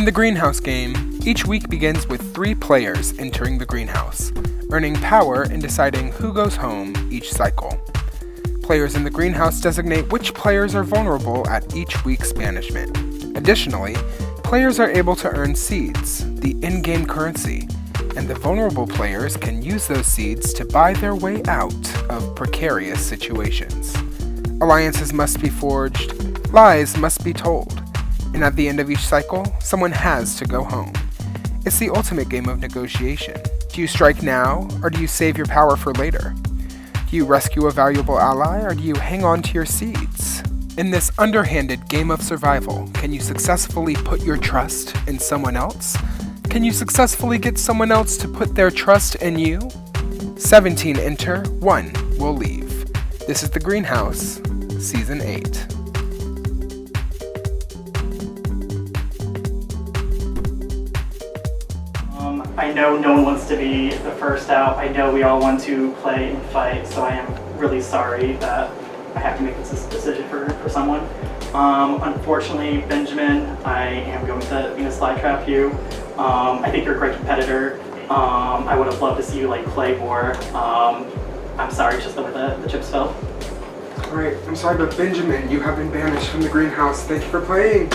In the greenhouse game, each week begins with 3 players entering the greenhouse, earning power and deciding who goes home each cycle. Players in the greenhouse designate which players are vulnerable at each week's banishment. Additionally, players are able to earn seeds, the in-game currency, and the vulnerable players can use those seeds to buy their way out of precarious situations. Alliances must be forged, lies must be told, and at the end of each cycle, someone has to go home. It's the ultimate game of negotiation. Do you strike now, or do you save your power for later? Do you rescue a valuable ally, or do you hang on to your seeds? In this underhanded game of survival, can you successfully put your trust in someone else? Can you successfully get someone else to put their trust in you? 17 enter, 1 will leave. This is The Greenhouse, Season 8. I know no one wants to be the first out. I know we all want to play and fight, so I am really sorry that I have to make this decision for someone. Unfortunately, Benjamin, I am going to Venus flytrap you. I think you're a great competitor. I would have loved to see you play more. I'm sorry, just the way the chips fell. Alright, I'm sorry, but Benjamin, you have been banished from the greenhouse. Thank you for playing.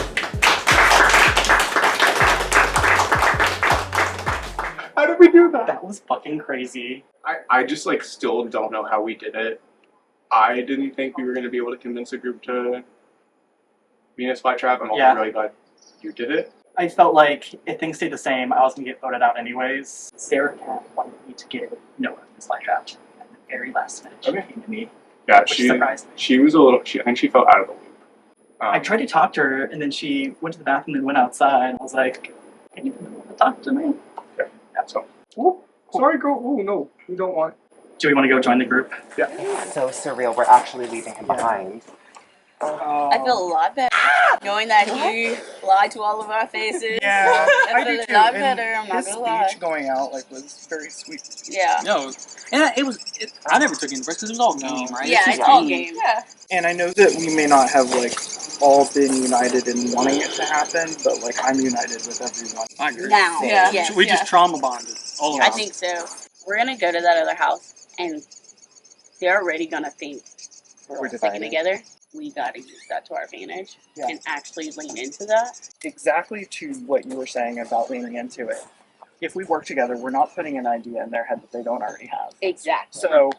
How did we do that? That was fucking crazy. I just still don't know how we did it. I didn't think we were going to be able to convince a group to Venus flytrap. I'm also really glad you did it. I felt like if things stayed the same, I was going to get voted out anyways. Sarah Cat wanted me to get Noah Venus flytrapped at the very last minute. She came to me, Yeah, which surprised me. She was a little. I think she felt out of the loop. I tried to talk to her, and then she went to the bathroom and went outside. I was like, "Can you talk to me?" Yeah. So. Ooh, sorry, girl. Oh no, we don't want. Do we want to go join the group? Yeah. It's so surreal. We're actually leaving him behind. I feel a lot better knowing that he lied to all of our faces. Yeah, I feel a lot better. I'm not his gonna lie. speech going out was very sweet. Yeah. No, and I never took it because it was all game, right? Yeah, it's all game. Yeah. And I know that we may not have all been united in wanting it to happen, but I'm united with everyone. I agree. Now, Yeah. yes, We just trauma bonded. All of I us. think so. We're gonna go to that other house, and they're already gonna think we're all sticking together. We gotta use that to our advantage and actually lean into that. Exactly to what you were saying about leaning into it. If we work together, we're not putting an idea in their head that they don't already have. Exactly. So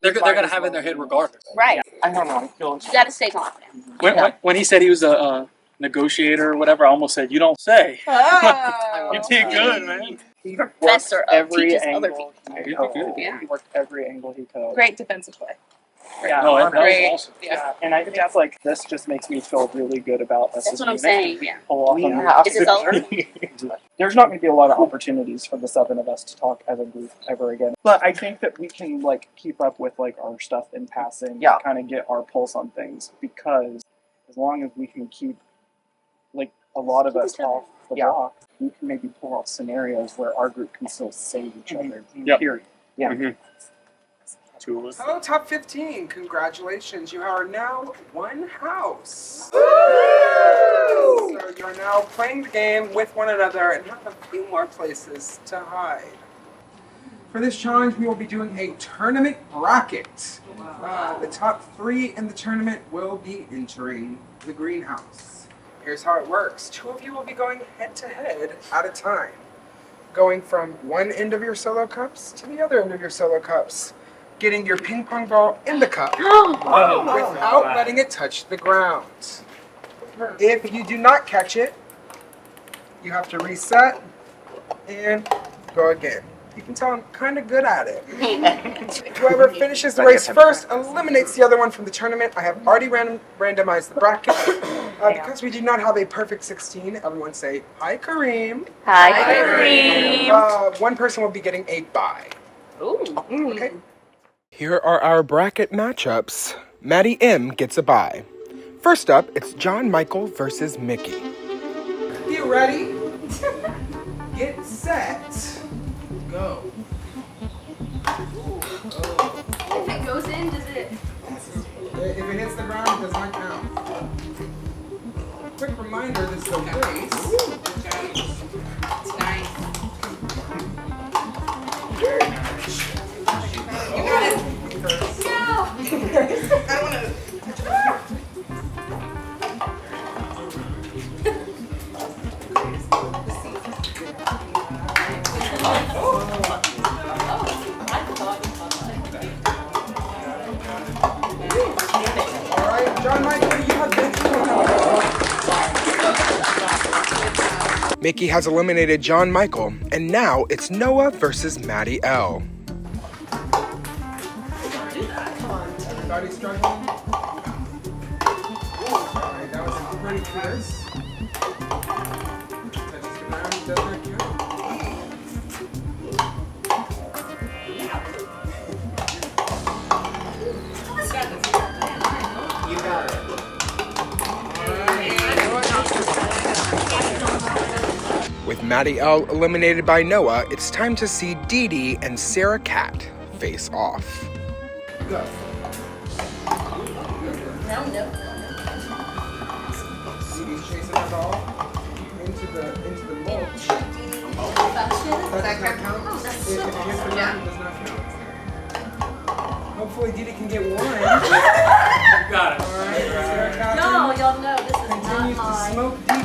They're gonna have it in their head regardless. Right. I don't know. I feel You gotta stay confident. When he said he was a negotiator or whatever, I almost said, "You don't say." Oh. You did good, man. he worked Professor of every teaches other angle people. he could. Yeah. He worked every angle he could. Great defensive play. Yeah, No, that was Great. awesome. Yeah. and I think this just makes me feel really good about us. That's as what a I'm unit. saying. Yeah. Pull off We on have Is this all? There's not going to be a lot of opportunities for the 7 of us to talk as a group ever again. But I think that we can keep up with our stuff in passing, Yeah. kind of get our pulse on things, because as long as we can keep a lot of us off the block, we can maybe pull off scenarios where our group can still save each other. Yep. Period. Yeah. Mm-hmm. 2 of us. Hello, top 15. Congratulations. You are now one house. So you're now playing the game with one another and have a few more places to hide. For this challenge, we will be doing a tournament bracket. The top 3 in the tournament will be entering the greenhouse. Here's how it works. 2 of you will be going head-to-head at a time, going from one end of your solo cups to the other end of your solo cups, getting your ping pong ball in the cup without letting it touch the ground. If you do not catch it, you have to reset and go again. You can tell I'm kind of good at it. Whoever finishes the race first eliminates the other one from the tournament. I have already randomized the bracket. Because we do not have a perfect 16, everyone say, "Hi, Kareem." Hi, Kareem. One person will be getting a bye. Ooh. Okay. Here are our bracket matchups. Maddie M gets a bye. First up, it's John Michael versus Mickey. You ready? Get set. Go. If it goes in, does it? If it hits the ground, it does not count. Quick reminder, this is a race. Mickey has eliminated John Michael, and now it's Noah versus Maddie L. Everybody struggling? Alright, that was pretty fierce. Touches the ground, does not good. You got it. With Maddie L eliminated by Noah, it's time to see Dee Dee and Sarah Cat face off. Go. No. Dee Dee's chasing us all into the mulch. That does not count. If you get the round, it does not count. Hopefully Dee Dee can get one. You got it. Alright, Sarah Cat Y'all know this is continues not to mine. smoke Dee Dee.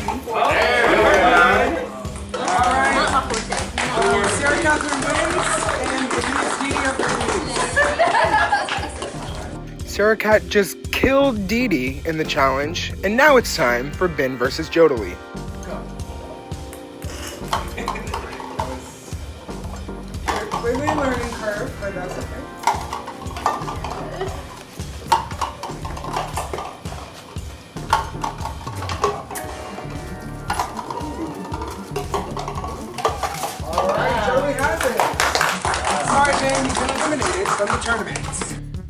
Sarah Catherine wins, and it leaves Dee Dee up to lose. Sarah Cat just killed Dee Dee in the challenge, and now it's time for Ben versus Jodalee. Clearly a learning curve, but that's okay.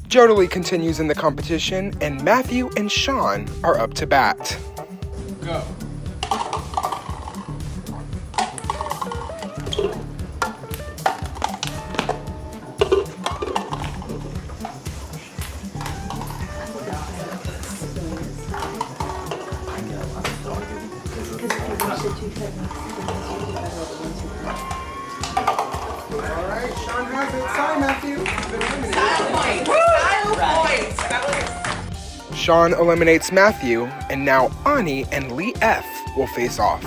Jodalee continues in the competition, and Matthew and Sean are up to bat. Go. Alright, Sean has it. Sorry, Matthew. You've been eliminated. Sean eliminates Matthew, and now Ani and Lee F will face off.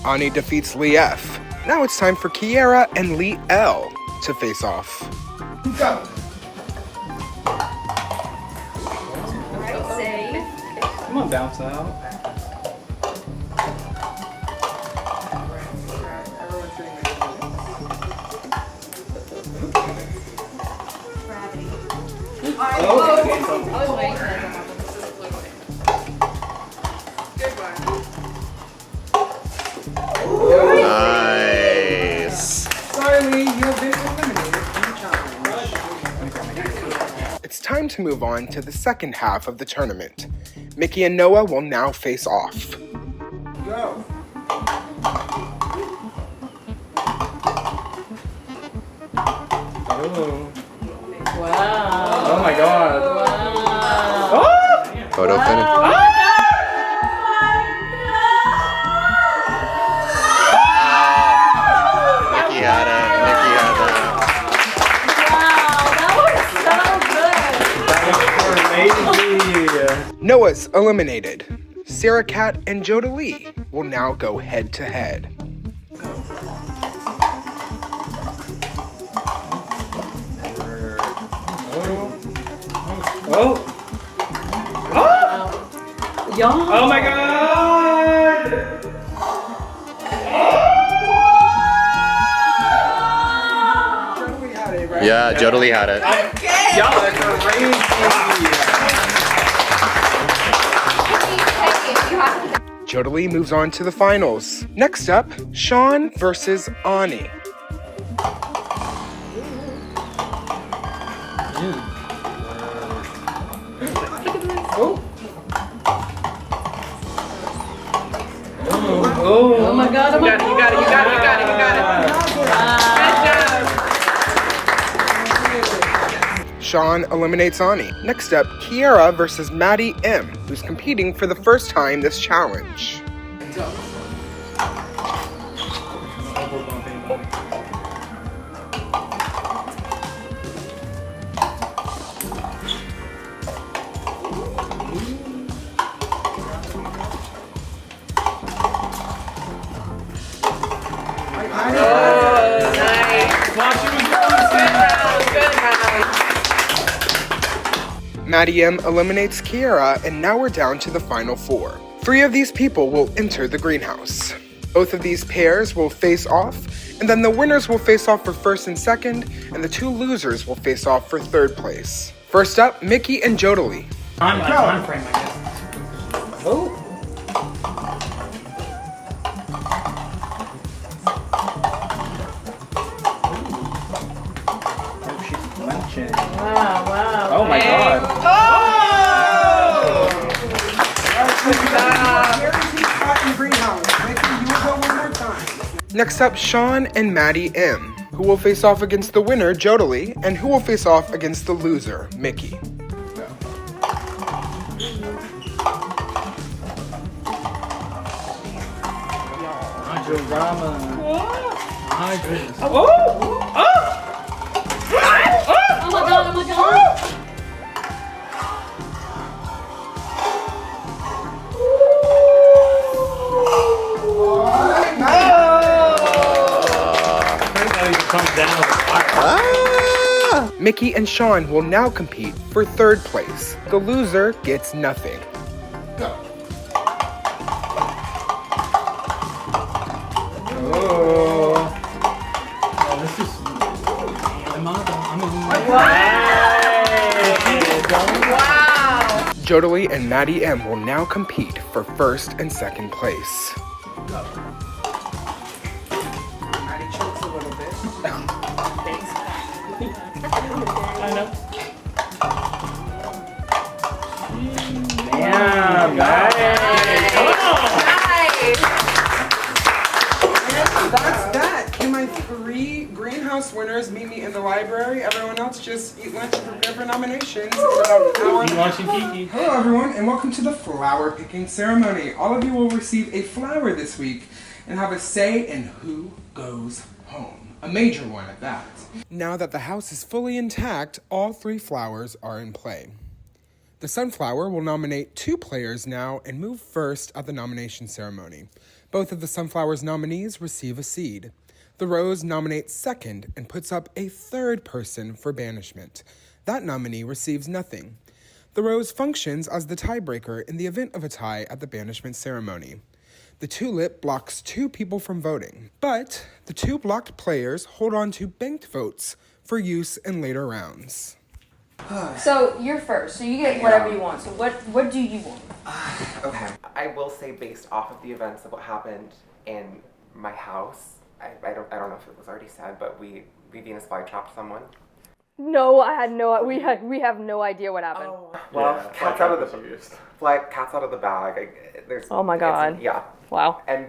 Ani defeats Lee F. Now it's time for Kiera and Lee L to face off. Go. Come on, bounce out. Nice. Sorry, Lee, you have been eliminated from the challenge. It's time to move on to the second half of the tournament. Mickey and Noah will now face off. Go. Oh. Wow. Oh my god. Wow. Oh! Photo finish. Mickey had it. Mickey had it. Noah's eliminated. Sarah Cat and Jodalee will now go head to head. Oh! Oh! Oh my god! Yeah, Jodalee had it. Y'all are crazy! Jodalee moves on to the finals. Next up, Sean versus Ani. Oh my god, You got it, you got it, you got it, you got it, you got it. Good job. Sean eliminates Ani. Next up, Kiara versus Maddie M, who's competing for the first time this challenge. Maddie M eliminates Kiara, and now we're down to the final 4. 3 of these people will enter the greenhouse. Both of these pairs will face off, and then the winners will face off for first and second, and the 2 losers will face off for third place. First up, Mickey and Jodely. On frame, I guess. Oh. Wow, wow. Oh my god. Next up, Sean and Maddie M, who will face off against the winner, Jodely, and who will face off against the loser, Mickey. Drama. Oh my god, oh my god. Mickey and Sean will now compete for third place. The loser gets nothing. Jodely and Maddie M will now compete for first and second place. Maddie chokes a little bit. I know. Damn, nice. That's that. Can my 3 greenhouse winners meet me in the library? Everyone else just eat lunch and prepare for nominations in about an hour. Eat lunch and kiki. Hello everyone, and welcome to the flower picking ceremony. All of you will receive a flower this week and have a say in who goes home. A major one at that. Now that the house is fully intact, all 3 flowers are in play. The sunflower will nominate 2 players now and move first at the nomination ceremony. Both of the sunflower's nominees receive a seed. The rose nominates second and puts up a 3rd person for banishment. That nominee receives nothing. The rose functions as the tiebreaker in the event of a tie at the banishment ceremony. The tulip blocks 2 people from voting, but the 2 blocked players hold on to banked votes for use in later rounds. So you're first, so you get whatever you want. So what do you want? Okay. I will say, based off of the events of what happened in my house, I don't know if it was already said, but we Venus flytrapped someone. No, I had no. We have no idea what happened. Oh. Well, Yeah, cat's out of the cat's out of the bag. There's. Oh my god. Yeah. Wow. And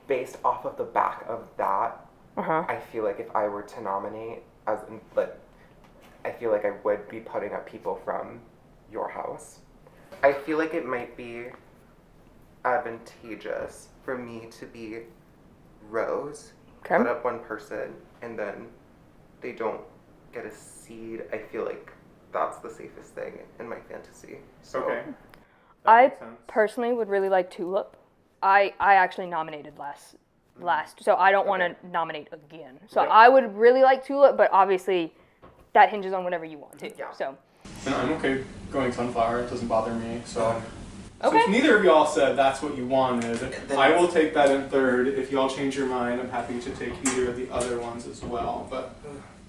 based off of the back of that, Uh-huh. I feel like if I were to nominate, I feel like I would be putting up people from your house. I feel like it might be advantageous for me to be Rose, Okay. put up one person, and then they don't get a seed. I feel like that's the safest thing in my fantasy. So Okay. I personally would really like Tulip. I actually nominated last, so I don't want to nominate again. So Yeah. I would really like Tulip, but obviously that hinges on whatever you want to. Yeah. So And I'm okay going sunflower. It doesn't bother me. So. So Okay. if neither of y'all said that's what you wanted, I will take that in third. If y'all change your mind, I'm happy to take either of the other ones as well. But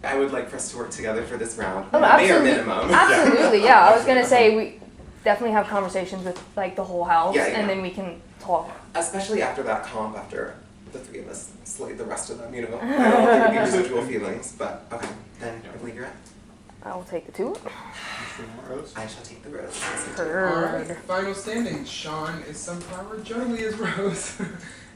I would like for us to work together for this round. Oh, Bare absolutely. minimum. Absolutely, yeah. I was gonna say we definitely have conversations with like the whole house, Yeah, yeah. and then we can talk. Especially after that comp, after the 3 of us slayed the rest of them, you know. I don't think it'd be residual feelings, but okay. Then I believe you're it. I will take the Tulip. I shall take the rose. Alright, final standings. Sean is Sunflower, Jodie is Rose,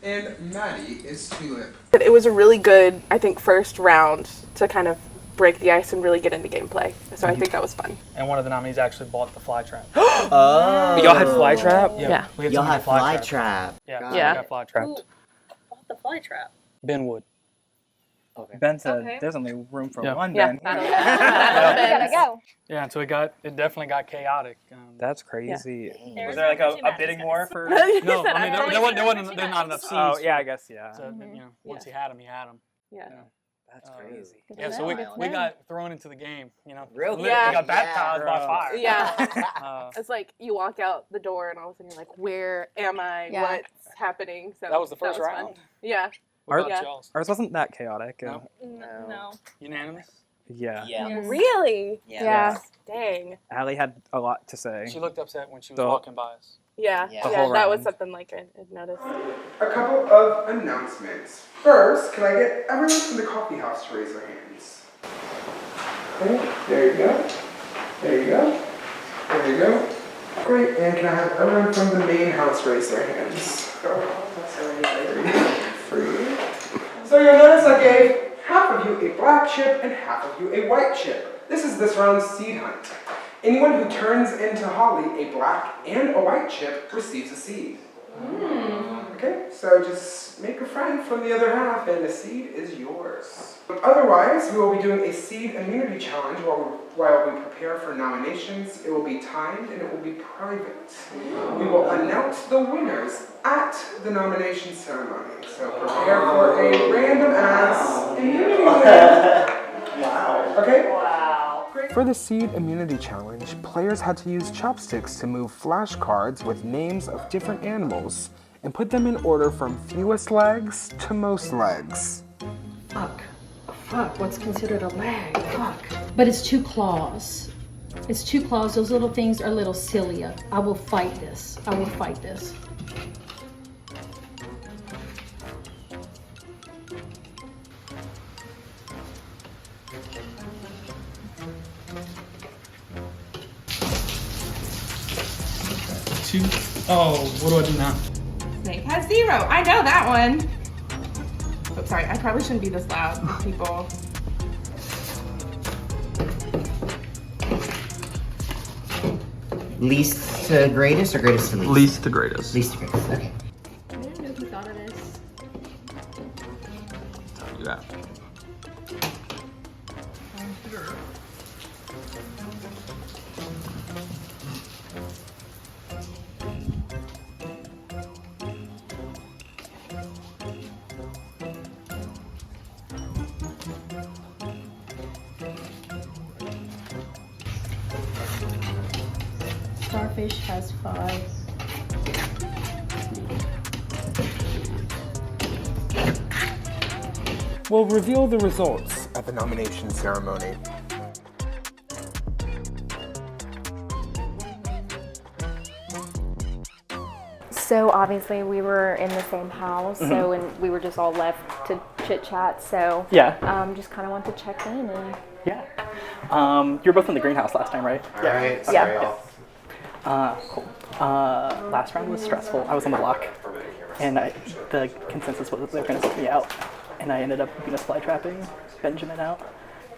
and Maddie is Tulip. It was a really good, I think, first round to kind of break the ice and really get into gameplay. So I think that was fun. And one of the nominees actually bought the fly trap. Oh. Y'all had fly trap? Yeah. We had Y'all someone had get fly trap. Yeah. Yeah. We got fly trapped. Who bought the fly trap? Ben Wood. Okay. Ben said Okay. there's only room for Yeah. one Yeah. Ben. We gotta go. Yeah, so it definitely got chaotic. That's crazy. There's Was there like only two a bidding matches, war guys. for? No, I mean, Only there's not enough seeds. Oh yeah, I guess yeah. So, you know, once he had him, he had him. Yeah. That's crazy. Yeah, so we got thrown into the game, you know. Real Literally Yeah. got baptized by Bro. fire. Yeah. It's like you walk out the door and all of a sudden you're like, where am I? Yeah. What's happening? So That was the first fun. round. Yeah. What about Yeah. y'all's? Ours wasn't that chaotic. No? No. Unanimous? Yeah. Yeah. Really? Yeah. Dang. Allie had a lot to say. She looked upset when she was The- walking by us. Yeah. Yeah. Yeah. The whole That was round. something like I noticed. A couple of announcements. First, can I get everyone from the coffee house to raise their hands? Okay, there you go. There you go. There you go. Great, and can I have everyone from the main house raise their hands? Three. So you'll notice I gave half of you a black chip and half of you a white chip. This is this round's seed hunt. Anyone who turns into Holly a black and a white chip receives a seed. Okay, so just make a friend from the other half and the seed is yours. Otherwise, we will be doing a seed immunity challenge while we prepare for nominations. It will be timed and it will be private. We will announce the winners at the nomination ceremony. So prepare for a random ass immunity win. Wow. Okay? Wow. For the seed immunity challenge, players had to use chopsticks to move flashcards with names of different animals and put them in order from fewest legs to most legs. Fuck, what's considered a leg? Fuck. But it's two claws. It's two claws. Those little things are little cilia. I will fight this. I will fight this. Two. Oh, what do I do now? Snape has 0. I know that one. Oops, sorry. I probably shouldn't be this loud with people. Least to greatest or greatest to least? Least to greatest. Least to greatest. Okay. I didn't know who thought of this. Tell you that. Starfish has 5. We'll reveal the results at the nomination ceremony. So obviously we were in the same house, so and we were just all left to chit chat. So Yeah. just kind of want to check in and Yeah. You were both in the greenhouse last time, right? All right. Yeah. Sorry, off. Cool. Last round was stressful. I was on the block, and the consensus was that they were going to sit me out, and I ended up Venus flytrapping Benjamin out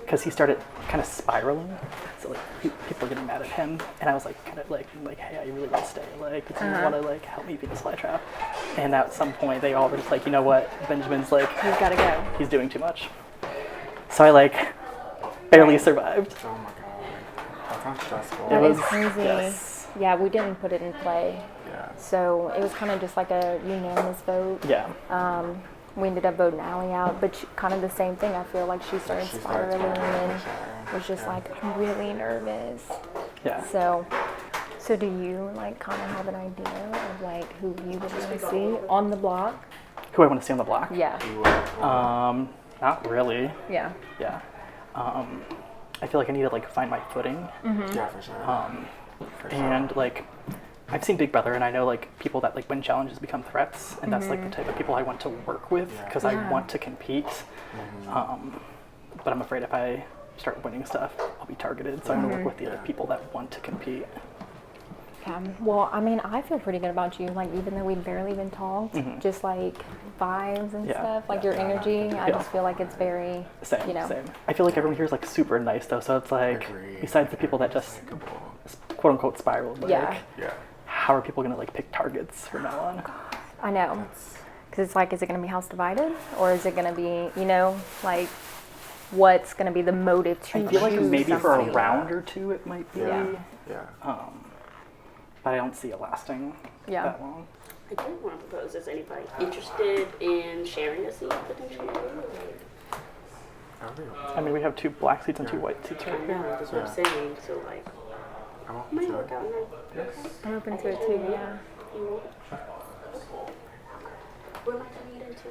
because he started kind of spiraling. So like people were getting mad at him, and I was like kind of like hey, I really want to stay. Like, do you want to like help me Venus flytrap? And at some point, they all were just like, you know what, Benjamin's like, he's gotta go. he's doing too much. So I like barely survived. Oh my god. That sounds stressful. That It is was- crazy. yes. Yeah, we didn't put it in play. Yeah. So it was kind of just like a unanimous vote. Yeah. We ended up voting Allie out, but kind of the same thing. I feel like she started spiraling and was just like really nervous. Yeah. So do you like kind of have an idea of like who you would want to see on the block? Who I want to see on the block? Yeah. Not really. Yeah. Yeah. I feel like I need to like find my footing. Yeah, for sure. And like I've seen Big Brother, and I know like people that like win challenges become threats, and that's like the type of people I want to work with because I want to compete. But I'm afraid if I start winning stuff, I'll be targeted. So I'm gonna work with the other people that want to compete. Well, I mean, I feel pretty good about you. Like, even though we barely even talked, just like vibes and stuff, like your energy, I just feel like it's very, Same. you know. Same. I feel like everyone here is like super nice though. So it's like, besides the people that just quote unquote spiraled, like, how are people gonna like pick targets from now on? I know. Because it's like, is it going to be house divided? Or is it going to be, you know, like, what's going to be the motive to I feel like maybe somebody? for a round or two it might be. Yeah. But I don't see it lasting that long. I did want to propose, is anybody interested in sharing a seat potentially? I mean, we have 2 black seats and 2 white seats right I here. know, that's what I'm saying. So, like, might work out nice. I'm open to it too, yeah. What am I going to eat into?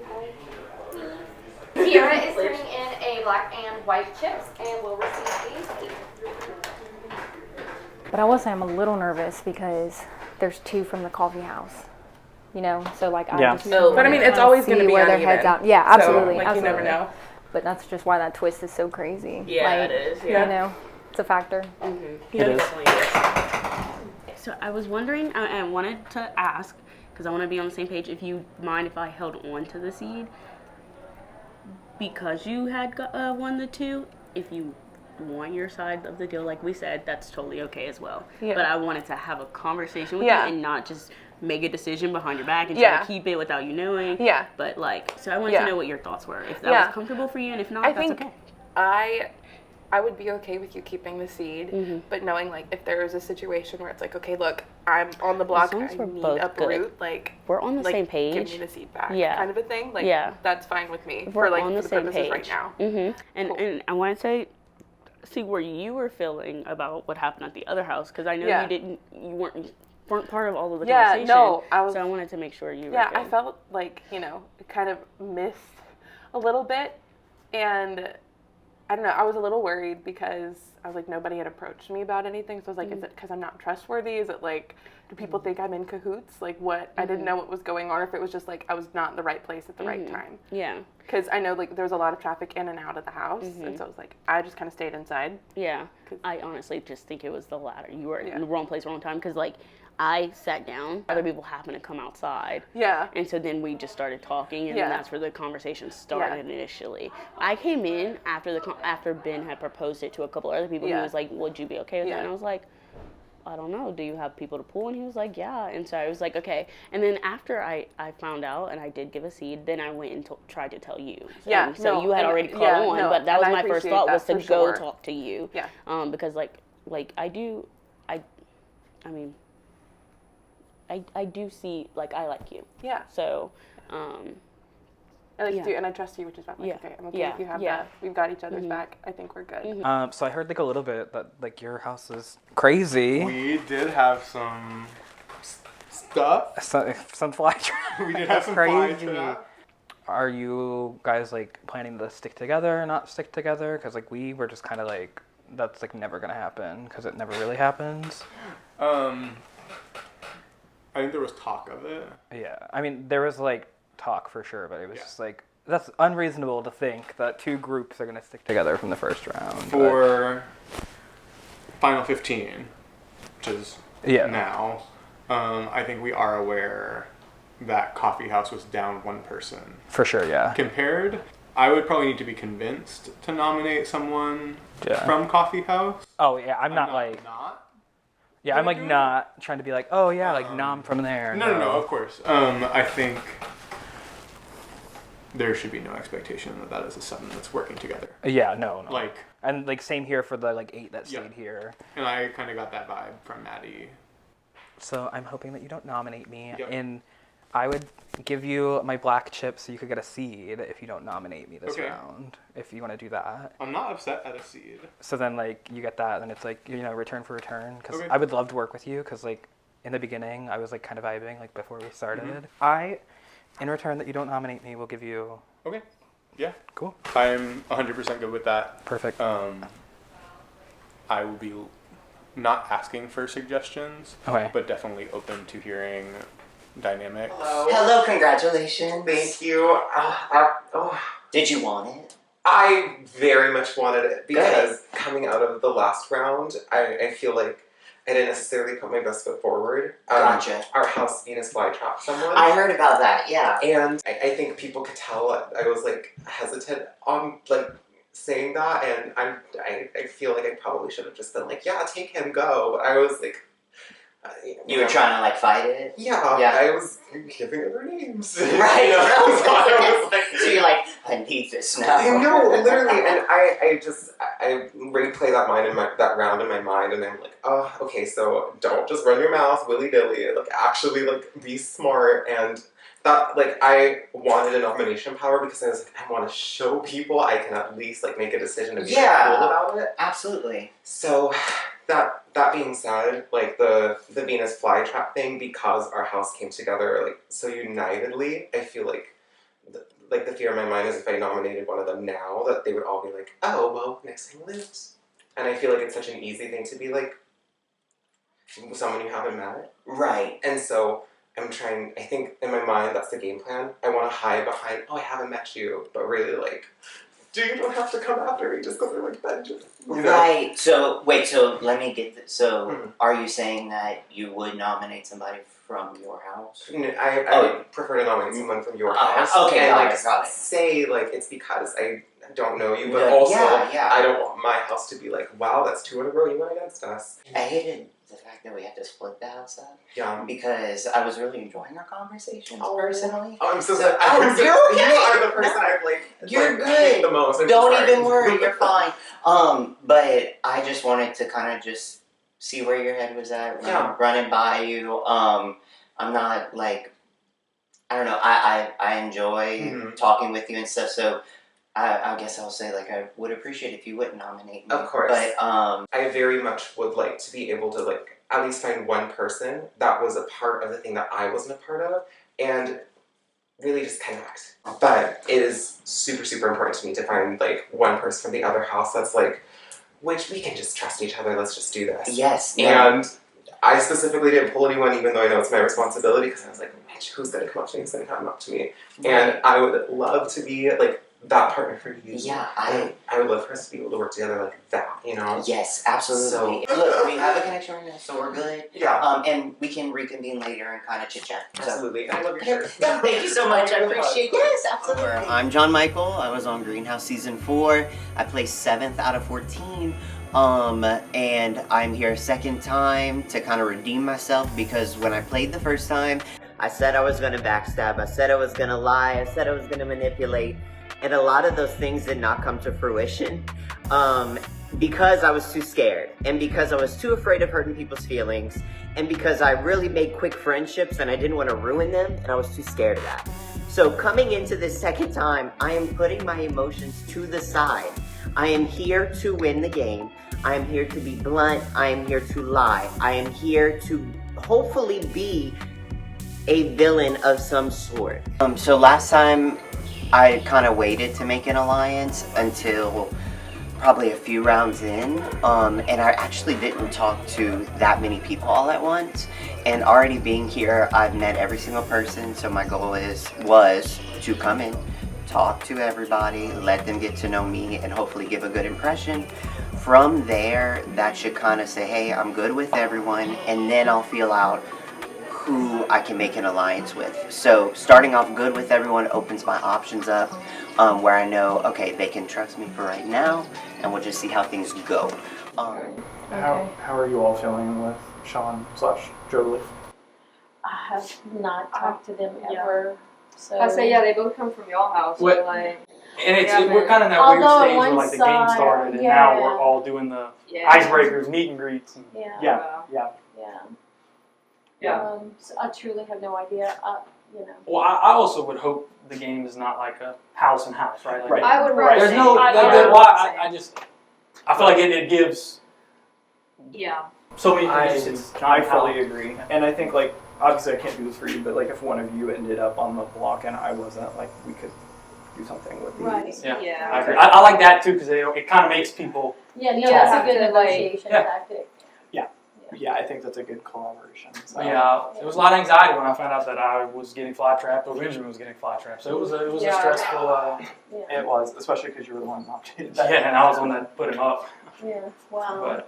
Kiera is turning in a black and white chips and will receive these. But I will say I'm a little nervous because there's 2 from the coffee house. You know, so like I just but I mean, it's always going to be where their uneven. heads out. Yeah, absolutely. So, like, absolutely. you never know. But that's just why that twist is so crazy. Yeah, like, it is. Yeah. You know, it's a factor. Mm-hmm. It is. Definitely is. So I was wondering, I wanted to ask, because I want to be on the same page, if you mind if I held on to the seed because you had won the 2, if you want your side of the deal, like we said, that's totally okay as well. Yeah. But I wanted to have a conversation with you and not just make a decision behind your back and try to keep it without you knowing. Yeah. But like, so I wanted to know what your thoughts were. If that was comfortable for you, and if not, that's okay. I would be okay with you keeping the seed, but knowing like if there is a situation where it's like, okay, look, I'm on the block, I need uproot, like we're on the same page. Give me the seed back, kind of a thing. Like, that's fine with me. We're for on the the same purposes page right now. And I want to see where you were feeling about what happened at the other house, because I know you weren't part of all of the conversation. No, I was. So I wanted to make sure you were good. I felt like, you know, kind of missed a little bit, and I don't know, I was a little worried because I was like, nobody had approached me about anything. So I was like, is it because I'm not trustworthy? Is it like, do people think I'm in cahoots? Like what? I didn't know what was going on, or if it was just like I was not in the right place at the right time. Yeah. Because I know like there was a lot of traffic in and out of the house. And so it was like, I just kind of stayed inside. Yeah. I honestly just think it was the latter. You were in the wrong place, wrong time. Because like, I sat down, other people happened to come outside. Yeah. And so then we just started talking, and then that's where the conversation started initially. I came in after Ben had proposed it to a couple other people. He was like, would you be okay with that? And I was like, I don't know. Do you have people to pull? And he was like, yeah. And so I was like, okay. And then after I found out and I did give a seed, then I went and tried to tell you. So you had already caught on, but that was my first thought, was to go talk to you. Yeah. Because like I do see, like, I like you. Yeah. So, I like you, and I trust you, which is fine. Like, okay, I'm okay if you have that. We've got each other's back. I think we're good. So I heard like a little bit that like your house is crazy. We did have some stuff. Some fly trap. We did have some fly trap. Are you guys like planning to stick together or not stick together? Because like we were just kind of like, that's like never gonna happen because it never really happens. I think there was talk of it. Yeah, I mean there was like talk for sure, but it was just like, that's unreasonable to think that 2 groups are gonna stick together from the first round. For Final 15, which is now, I think we are aware that Coffee House was down 1 person. For sure, yeah. Compared, I would probably need to be convinced to nominate someone from Coffee House. Oh yeah, I'm not like... Yeah, I'm like not trying to be like, oh yeah, like nom from there. No, of course. I think there should be no expectation that is a 7 that's working together. Yeah, no. Like, and like same here for the like 8 that stayed here. And I kind of got that vibe from Maddie. So I'm hoping that you don't nominate me, and I would give you my black chip so you could get a seed if you don't nominate me this round. If you want to do that. I'm not upset at a seed. So then like you get that, and it's like, you know, return for return. Because I would love to work with you, because like in the beginning I was like kind of vibing like before we started. In return that you don't nominate me, will give you... Okay. Yeah. Cool. I'm 100% good with that. Perfect. I will be not asking for suggestions, but definitely open to hearing dynamics. Hello, congratulations. Thank you. Did you want it? I very much wanted it because coming out of the last round, I feel like I didn't necessarily put my best foot forward. Gotcha. Our house Venus flytrapped someone. I heard about that, yeah. And I think people could tell I was like hesitant on like saying that, and I feel like I probably should have just been like, yeah, take him, go. But I was like, you were trying to like fight it? Yeah, I was giving her their names. Right. I was like, so you're like, I need this now. No, literally, and I replay that round in my mind, and I'm like, oh, okay, so don't just run your mouth willy nilly. Like actually, like be smart. And that, like, I wanted a nomination power because I was like, I want to show people I can at least like make a decision and be cool about it. Absolutely. So. That being said, like the Venus flytrap thing, because our house came together like so unitedly, I feel like the fear in my mind is if I nominated one of them now, that they would all be like, oh, well, next time lives. And I feel like it's such an easy thing to be like someone you haven't met. Right. And so I think in my mind that's the game plan. I want to hide behind, oh, I haven't met you, but really like, you don't have to come after me just because I like Benjamin. You know? Right. So, wait, so let me get this. So, are you saying that you would nominate somebody from your house? I would prefer to nominate someone from your house. Okay, and got it. Say, like, it's because I don't know you, but also I don't want my house to be like, wow, that's 2 in a row you went against us. I hated the fact that we had to split the house up. Yeah. Because I was really enjoying our conversations personally. Oh, I'm so sorry. you're okay. You are the person No. I've like You're like, good. hate the most. Don't even worry, you're fine. But I just wanted to kind of just see where your head was at, running by you. I'm not like, I don't know, I enjoy talking with you and stuff, so I guess I'll say, like, I would appreciate if you would nominate me. Of course. But, I very much would like to be able to, like, at least find one person that was a part of the thing that I wasn't a part of, and really just connect. But it is super, super important to me to find, like, one person from the other house that's, like, which we can just trust each other, let's just do this. Yes. And I specifically didn't pull anyone, even though I know it's my responsibility, because I was like, who's going to come up to me, who's going to come up to me? Right. And I would love to be, like, that partner for you. Yeah, I would love for us to be able to work together like that, you know? Yes, absolutely. So, look, we have a connection right now, so we're good. Yeah. And we can reconvene later and kind of chit-chat. Absolutely. I love your shirt. Thank you so much. I appreciate it. Yes, absolutely. I'm John Michael. I was on Greenhouse Season 4. I placed 7th out of 14. And I'm here a second time to kind of redeem myself because when I played the first time, I said I was going to backstab. I said I was going to lie. I said I was going to manipulate. And a lot of those things did not come to fruition because I was too scared and because I was too afraid of hurting people's feelings and because I really made quick friendships and I didn't want to ruin them and I was too scared of that. So coming into this second time, I am putting my emotions to the side. I am here to win the game. I am here to be blunt. I am here to lie. I am here to hopefully be a villain of some sort. So last time, I kind of waited to make an alliance until probably a few rounds in, and I actually didn't talk to that many people all at once. And already being here, I've met every single person. So my goal was to come in, talk to everybody, let them get to know me, and hopefully give a good impression. From there, that should kind of say, hey, I'm good with everyone, and then I'll feel out who I can make an alliance with. So starting off good with everyone opens my options up where I know, okay, they can trust me for right now, and we'll just see how things go. How are you all feeling with Sean/Jodie? I have not talked to them ever. So I say, they both come from y'all house. So like, and we're kind of in that weird stage where like the game started, and now we're all doing the icebreakers, meet and greets. And so I truly have no idea. Well, I also would hope the game is not like a house and house, right? Like I would rather. There's no. I feel like it gives. Yeah. So many. I fully agree, and I think like obviously I can't do this for you, but like if one of you ended up on the block and I wasn't, like we could do something with these. Right. Yeah. I agree. I like that too because it kind of makes people. Yeah, that's a good negotiation tactic. Yeah, I think that's a good collaboration. So, yeah, it was a lot of anxiety when I found out that I was getting fly trapped, but Benjamin was getting fly trapped. So it was a stressful. It was, especially because you were the one that nominated. Yeah, and I was the one that put him up. Yeah. Wow.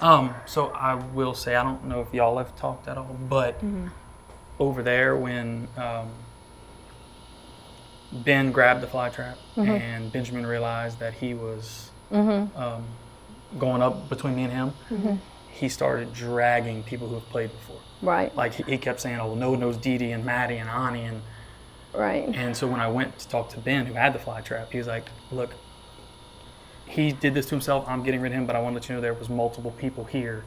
But so I will say, I don't know if y'all have talked at all, but over there when Ben grabbed the fly trap and Benjamin realized that he was going up between me and him, he started dragging people who have played before. Right. Like he kept saying, "Oh, no one knows Dee Dee and Maddie and Ani," and And so when I went to talk to Ben, who had the fly trap, he was like, "Look, he did this to himself. I'm getting rid of him, but I want to let you know there was multiple people here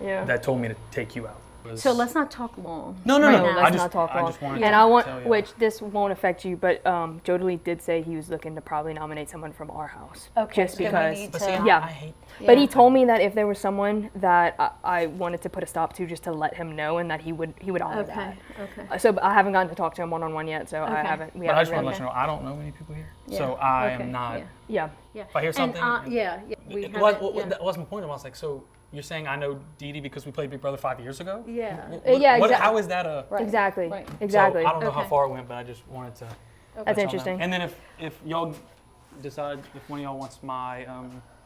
that told me to take you out." So let's not talk long. No. Let's not talk long. And I want, tell you. which this won't affect you, but Jodie did say he was looking to probably nominate someone from our house. Okay. Just because, I hate. But he told me that if there was someone that I wanted to put a stop to, just to let him know, and that he would honor that. Okay. So I haven't gotten to talk to him one-on-one yet, so I haven't. But I just want to let you know, I don't know many people here, so I am not. Yeah. If I hear something, that was my point. I was like, so you're saying I know Dee Dee because we played Big Brother 5 years ago? Yeah. How is that a? Exactly. Right. Exactly. So I don't know how far it went, but I just wanted to. That's interesting. And then if y'all decide if one of y'all wants my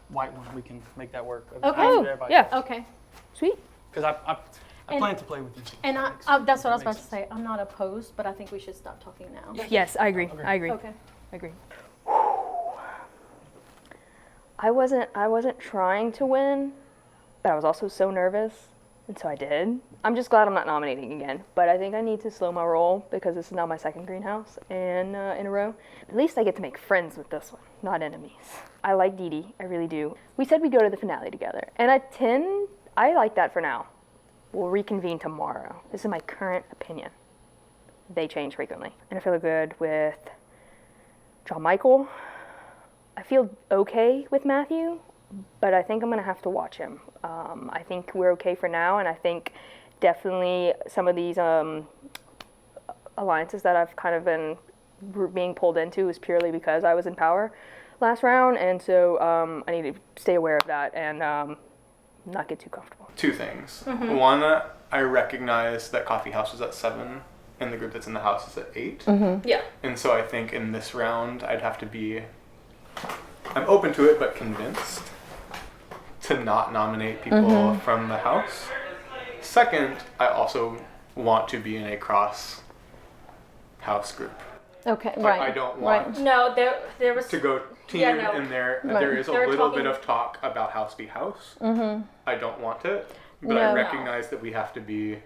white one, we can make that work. Okay. Yeah. Okay. Sweet. Because I plan to play with you. And that's what I was about to say. I'm not opposed, but I think we should stop talking now. Yes, I agree. I agree. Okay. I agree. I wasn't trying to win, but I was also so nervous, and so I did. I'm just glad I'm not nominating again, but I think I need to slow my roll because this is now my second greenhouse in a row. At least I get to make friends with this one, not enemies. I like Dee Dee, I really do. We said we'd go to the finale together, and I like that for now. We'll reconvene tomorrow. This is my current opinion. They change frequently. And I feel good with John Michael. I feel okay with Matthew, but I think I'm going to have to watch him. I think we're okay for now, and I think definitely some of these alliances that I've kind of been being pulled into is purely because I was in power last round, and so I need to stay aware of that and not get too comfortable. Two things. One, I recognize that Coffee House is at 7, and the group that's in the house is at 8. Yeah. And so I think in this round, I'd have to be... I'm open to it, but convinced to not nominate people from the house. Second, I also want to be in a cross-house group. Okay, right. I don't want No, there was... to go team in there. Right. There is a little bit of talk about house be house. I don't want it, but I recognize that we have to be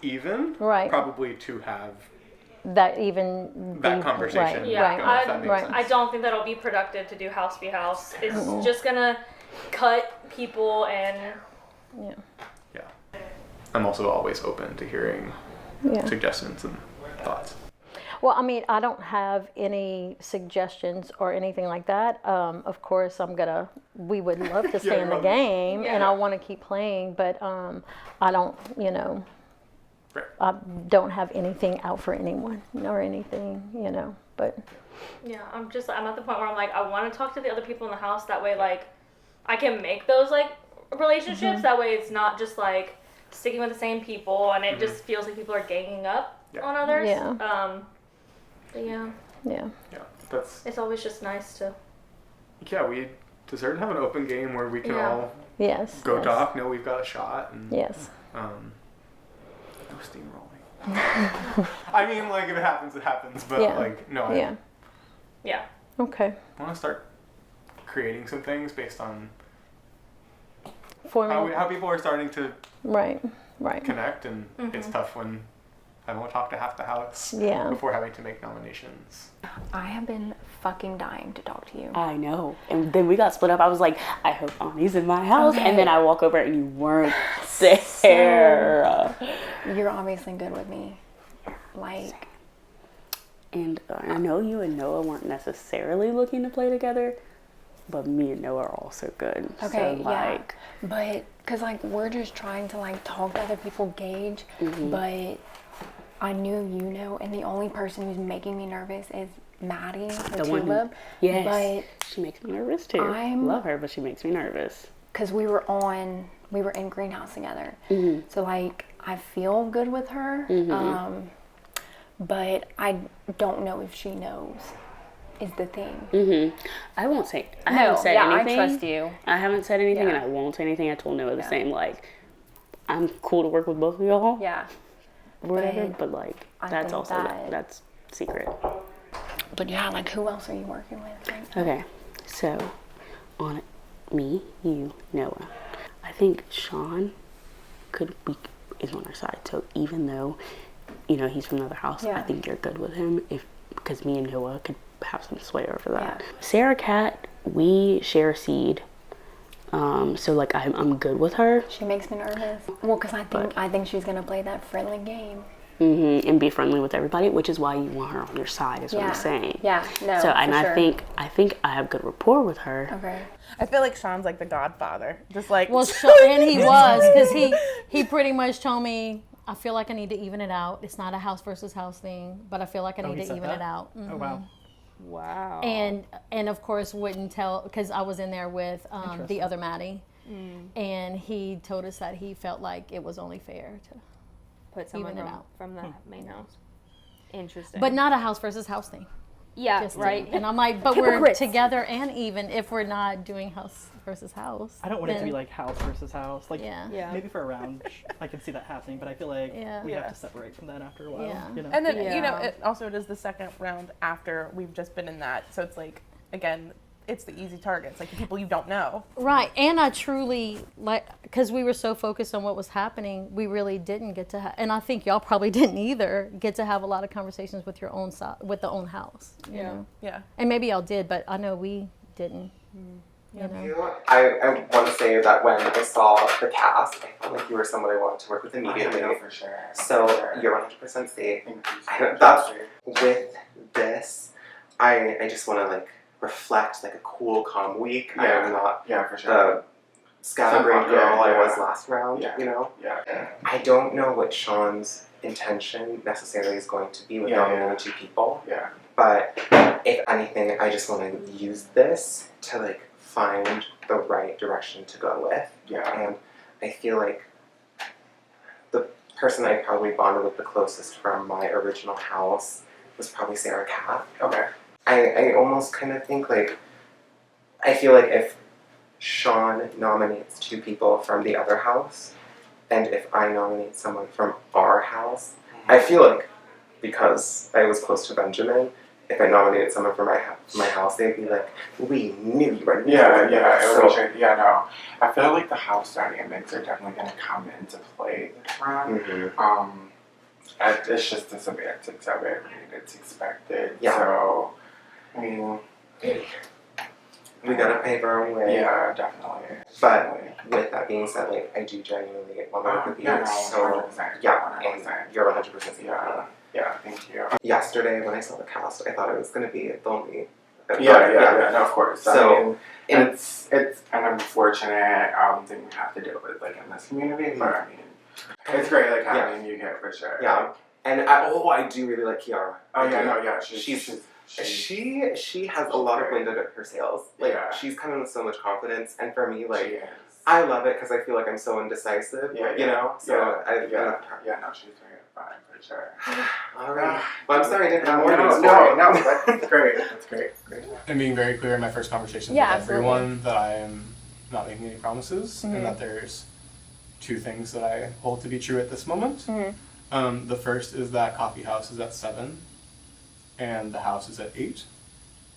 even, probably to have that conversation. I don't think that'll be productive to do house be house. It's just gonna cut people and I'm also always open to hearing suggestions and thoughts. Well, I mean, I don't have any suggestions or anything like that. Of course, we would love to stay in the game, and I want to keep playing, but I don't, I don't have anything out for anyone or anything, but. Yeah, I'm at the point where I'm like, I want to talk to the other people in the house. That way, like, I can make those, like, relationships. That way it's not just, like, sticking with the same people, and it just feels like people are ganging up on others. Yeah. But yeah. It's always just nice to. Yeah, we deserve to have an open game where we can all talk. Know we've got a shot. And, no steamrolling. I mean, like, if it happens, it happens. But like, no. Yeah. Okay. I want to start creating some things based on how people are starting to right connect, and it's tough when I won't talk to half the house before having to make nominations. I have been fucking dying to talk to you. I know. And then we got split up. I was like, I hope Ani's in my house. Okay. And then I walk over and you weren't there. You're obviously good with me. Like. And I know you and Noah weren't necessarily looking to play together, but me and Noah are also good. Okay, so, like, but, because, like, we're just trying to, like, talk to other people, gauge, but I knew and the only person who's making me nervous is Maddie, the tulip. Yes, but she makes me nervous too. I love her, but she makes me nervous. because we were in Greenhouse together. So like I feel good with her, but I don't know if she knows. Is the thing. I won't say. I haven't said anything. I trust you. I haven't said anything, and I won't say anything. I told Noah the same. Like, I'm cool to work with both of y'all. Yeah. Whatever, but like that's also that's secret. But yeah, like who else are you working with? Right? Okay, so on me, you, Noah. I think Sean is on our side. So even though, you know, he's from another house, I think you're good with him because me and Noah could have some sway over that. Sarah Cat, we share seed. So like I'm good with her. She makes me nervous. Well, because I think she's gonna play that friendly game. And be friendly with everybody, which is why you want her on your side, is what I'm saying. Yeah, no. So and I think I have good rapport with her. Okay. I feel like Sean's like the godfather, just like. Well, and he was, because he pretty much told me, I feel like I need to even it out. It's not a house versus house thing, but I feel like I need to even it out. Oh wow. Wow. And of course wouldn't tell, because I was in there with the other Maddie, and he told us that he felt like it was only fair to put someone even it out from the main house. Interesting. But not a house versus house thing. Yeah, Just right. And I'm like, but we're together and even if we're not doing house versus house. I don't want it to be like house versus house. Like yeah. maybe for a round, I can see that happening, but I feel like we have to separate from that after a while. Yeah. You know? And then you know, it also is the second round after we've just been in that, so it's like again, it's the easy targets, like the people you don't know. Right, and I truly because we were so focused on what was happening, we really didn't get to and I think y'all probably didn't either get to have a lot of conversations with your own with the own house. You know? Yeah. And maybe y'all did, but I know we didn't. You know? I want to say that when I saw the cast, I felt like you were someone I wanted to work with immediately. I know for sure. So you're 100% safe. That's with this. I just want to like reflect like a cool, calm week. I am not the scatterbrained girl I was last round. You know. I don't know what Sean's intention necessarily is going to be with nominating two people. But if anything, I just want to use this to like find the right direction to go with. And I feel like the person I probably bonded with the closest from my original house was probably Sarah Cat. I almost kind of think like, I feel like if Sean nominates two people from the other house, and if I nominate someone from our house, I feel like because I was close to Benjamin, if I nominated someone from my house, they'd be like, "We knew you were." I feel like the house dynamics are definitely going to come into play this round. It's just the semantics of it. I mean, it's expected. So, I mean, we gotta pave our own way. Yeah, definitely. But with that being said, like I do genuinely want to work with you. So 100%. You're 100%. Yeah, thank you. Yesterday, when I saw the cast, I thought it was going to be lonely. No, of course. So, I mean, it's an unfortunate thing we have to deal with, like, in this community, but I mean, it's great, like, having you here for sure. And I do really like Kiara. She has a lot of wind under her sails. Like, she's coming with so much confidence, and for me, like, I love it because I feel like I'm so indecisive, you know? So, she's very fine, for sure. All right. Well, I'm sorry I didn't have more news. No, that's great. That's great. And being very clear in my first conversation with everyone that I am not making any promises and that there's two things that I hold to be true at this moment. The first is that coffee house is at 7 and the house is at 8,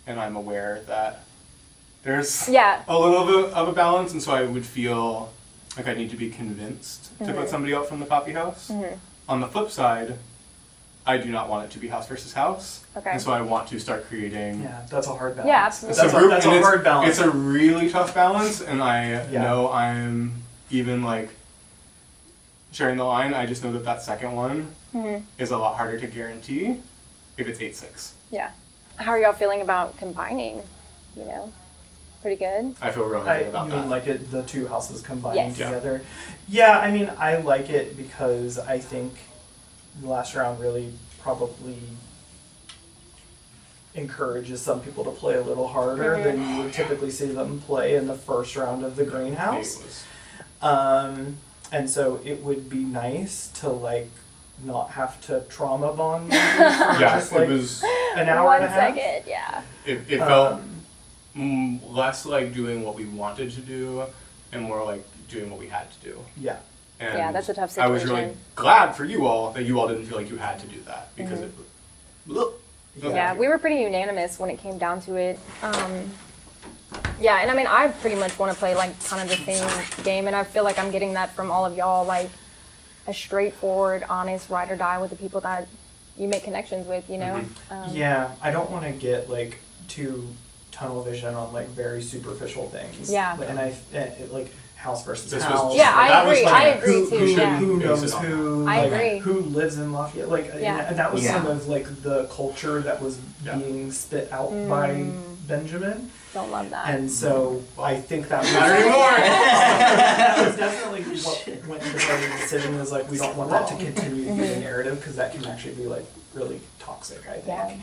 and I'm aware that there's a little bit of a balance, and so I would feel like I need to be convinced to put somebody out from the coffee house. On the flip side, I do not want it to be house versus house, and so I want to start creating. Yeah, that's a hard balance. Yeah, absolutely. That's a hard balance. It's a really tough balance, and I know I'm even like sharing the line. I just know that second one is a lot harder to guarantee if it's 8-6. Yeah. How are y'all feeling about combining? You know, pretty good. I feel really good about that. You mean like the two houses combining together? Yeah, I mean, I like it because I think the last round really probably encourages some people to play a little harder than you would typically see them play in the first round of the greenhouse. And so it would be nice to like not have to trauma bond for just like it was an hour and a half. 1 second, yeah. It felt less like doing what we wanted to do and more like doing what we had to do. Yeah. And yeah, that's a tough I situation. was really glad for you all that you all didn't feel like you had to do that because Yeah, we were pretty unanimous when it came down to it. Yeah, and I mean, I pretty much want to play like kind of the same game, and I feel like I'm getting that from all of y'all, like a straightforward, honest ride or die with the people that you make connections with, you know? Yeah, I don't want to get like too tunnel vision on like very superficial things. Yeah. And like house versus This house. was- Yeah, I agree. like, I agree too. Yeah. Who knows who? I like, agree. Who lives in Lafayette? Like, Yeah. and that was Yeah. some of like the culture that was being spit out by Benjamin. Don't love that. And so I think that was Not anymore. It was definitely what went into the decision was like we don't want that to continue to be the narrative because that can actually be like really toxic. I think.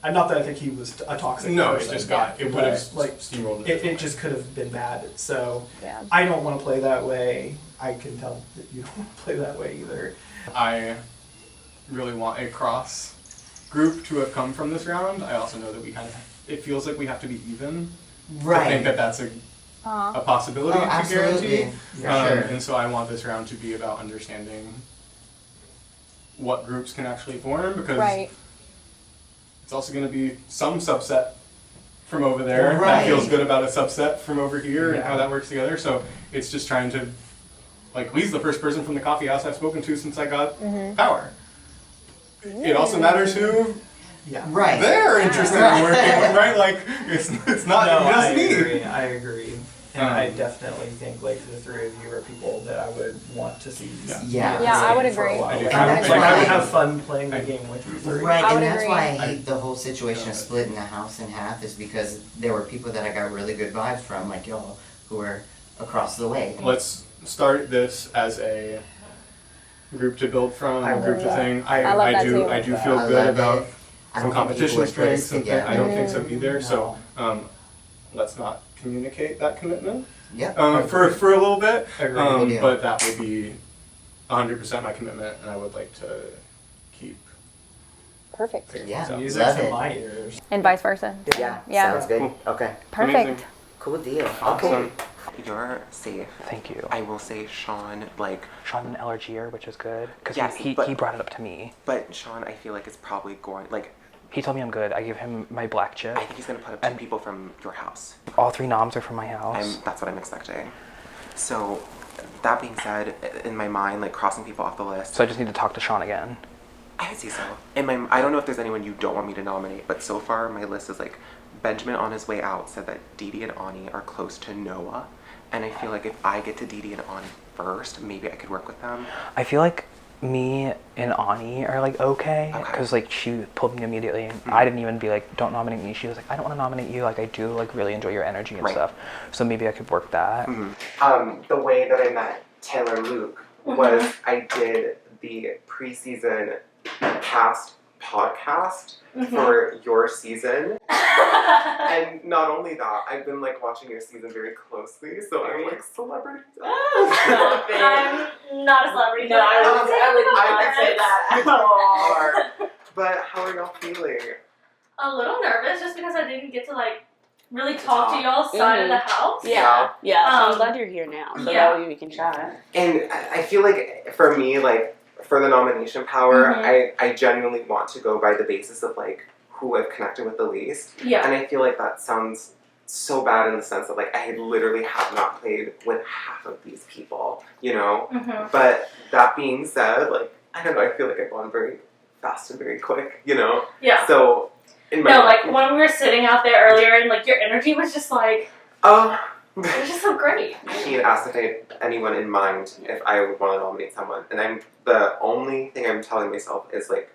And not that I think he was a toxic No, person. it just got it would have like steamrolled. it just could have been bad. So Yeah. I don't want to play that way. I can tell that you don't want to play that way either. I really want a cross group to have come from this round. I also know that we kind of it feels like we have to be even. Right. I think that that's a possibility Oh, to absolutely. guarantee. For sure. And so I want this round to be about understanding what groups can actually form because it's also going to be some subset from over there that feels good about a subset from over here and how that works together. So it's just trying to, like, Lee's the first person from the coffee house I've spoken to since I got power. It also matters who they're interested in working with, right? Like, it's not just me. I agree. And I definitely think like the three of you are people that I would want to see. Yeah, I would agree. I would that's have fun playing the game with you three. Right, I and would that's agree. why I hate the whole situation of splitting the house in half is because there were people that I got really good vibes from, like y'all, who were across the way. Let's start this as a group to build from, a group to thing. I do feel good about some competition strengths and things. I don't think so either. So let's not communicate that commitment. For a little bit. But that would be 100% my commitment, and I would like to keep. Perfect. Yeah, music love to it. my ears. And vice versa. Yeah, Yeah. sounds good. Cool. Okay. Perfect. Amazing. Cool deal. Awesome. You're safe. Thank you. I will say, Sean, like... Sean an allergier, which is good, because Yes, he but- brought it up to me. But Sean, I feel like it's probably going... Like, He told me I'm good. I gave him my black chip. I think he's going to put up 2 people from your house. All 3 noms are from my house. That's what I'm expecting. So, that being said, in my mind, like, crossing people off the list... So I just need to talk to Sean again. I would say so. I don't know if there's anyone you don't want me to nominate, but so far my list is like Benjamin on his way out said that Didi and Ani are close to Noah, and I feel like if I get to Didi and Ani first, maybe I could work with them. I feel like me and Ani are like okay, because like she pulled me immediately, and I didn't even be like, don't nominate me. She was like, I don't want to nominate you. Like I do like really enjoy your energy and stuff. So maybe I could work that. The way that I met Taylor Luke was I did the preseason cast podcast for your season. And not only that, I've been like watching your season very closely, so I'm like celebrity. I'm not a celebrity. No, I would not say that at all. But how are y'all feeling? A little nervous just because I didn't get to like really talk to y'all's side of the house. Yeah. So I'm glad you're here now. So that way we can chat. And I feel like for me, like for the nomination power, I genuinely want to go by the basis of like who I've connected with the least. Yeah. And I feel like that sounds so bad in the sense that like I literally have not played with half of these people, you know? But that being said, like, I don't know, I feel like I've gone very fast and very quick, you know? Yeah. So, in my like when we were sitting out there earlier and like your energy was just like, it was just so great. She had asked if I had anyone in mind if I would want to nominate someone. And the only thing I'm telling myself is like,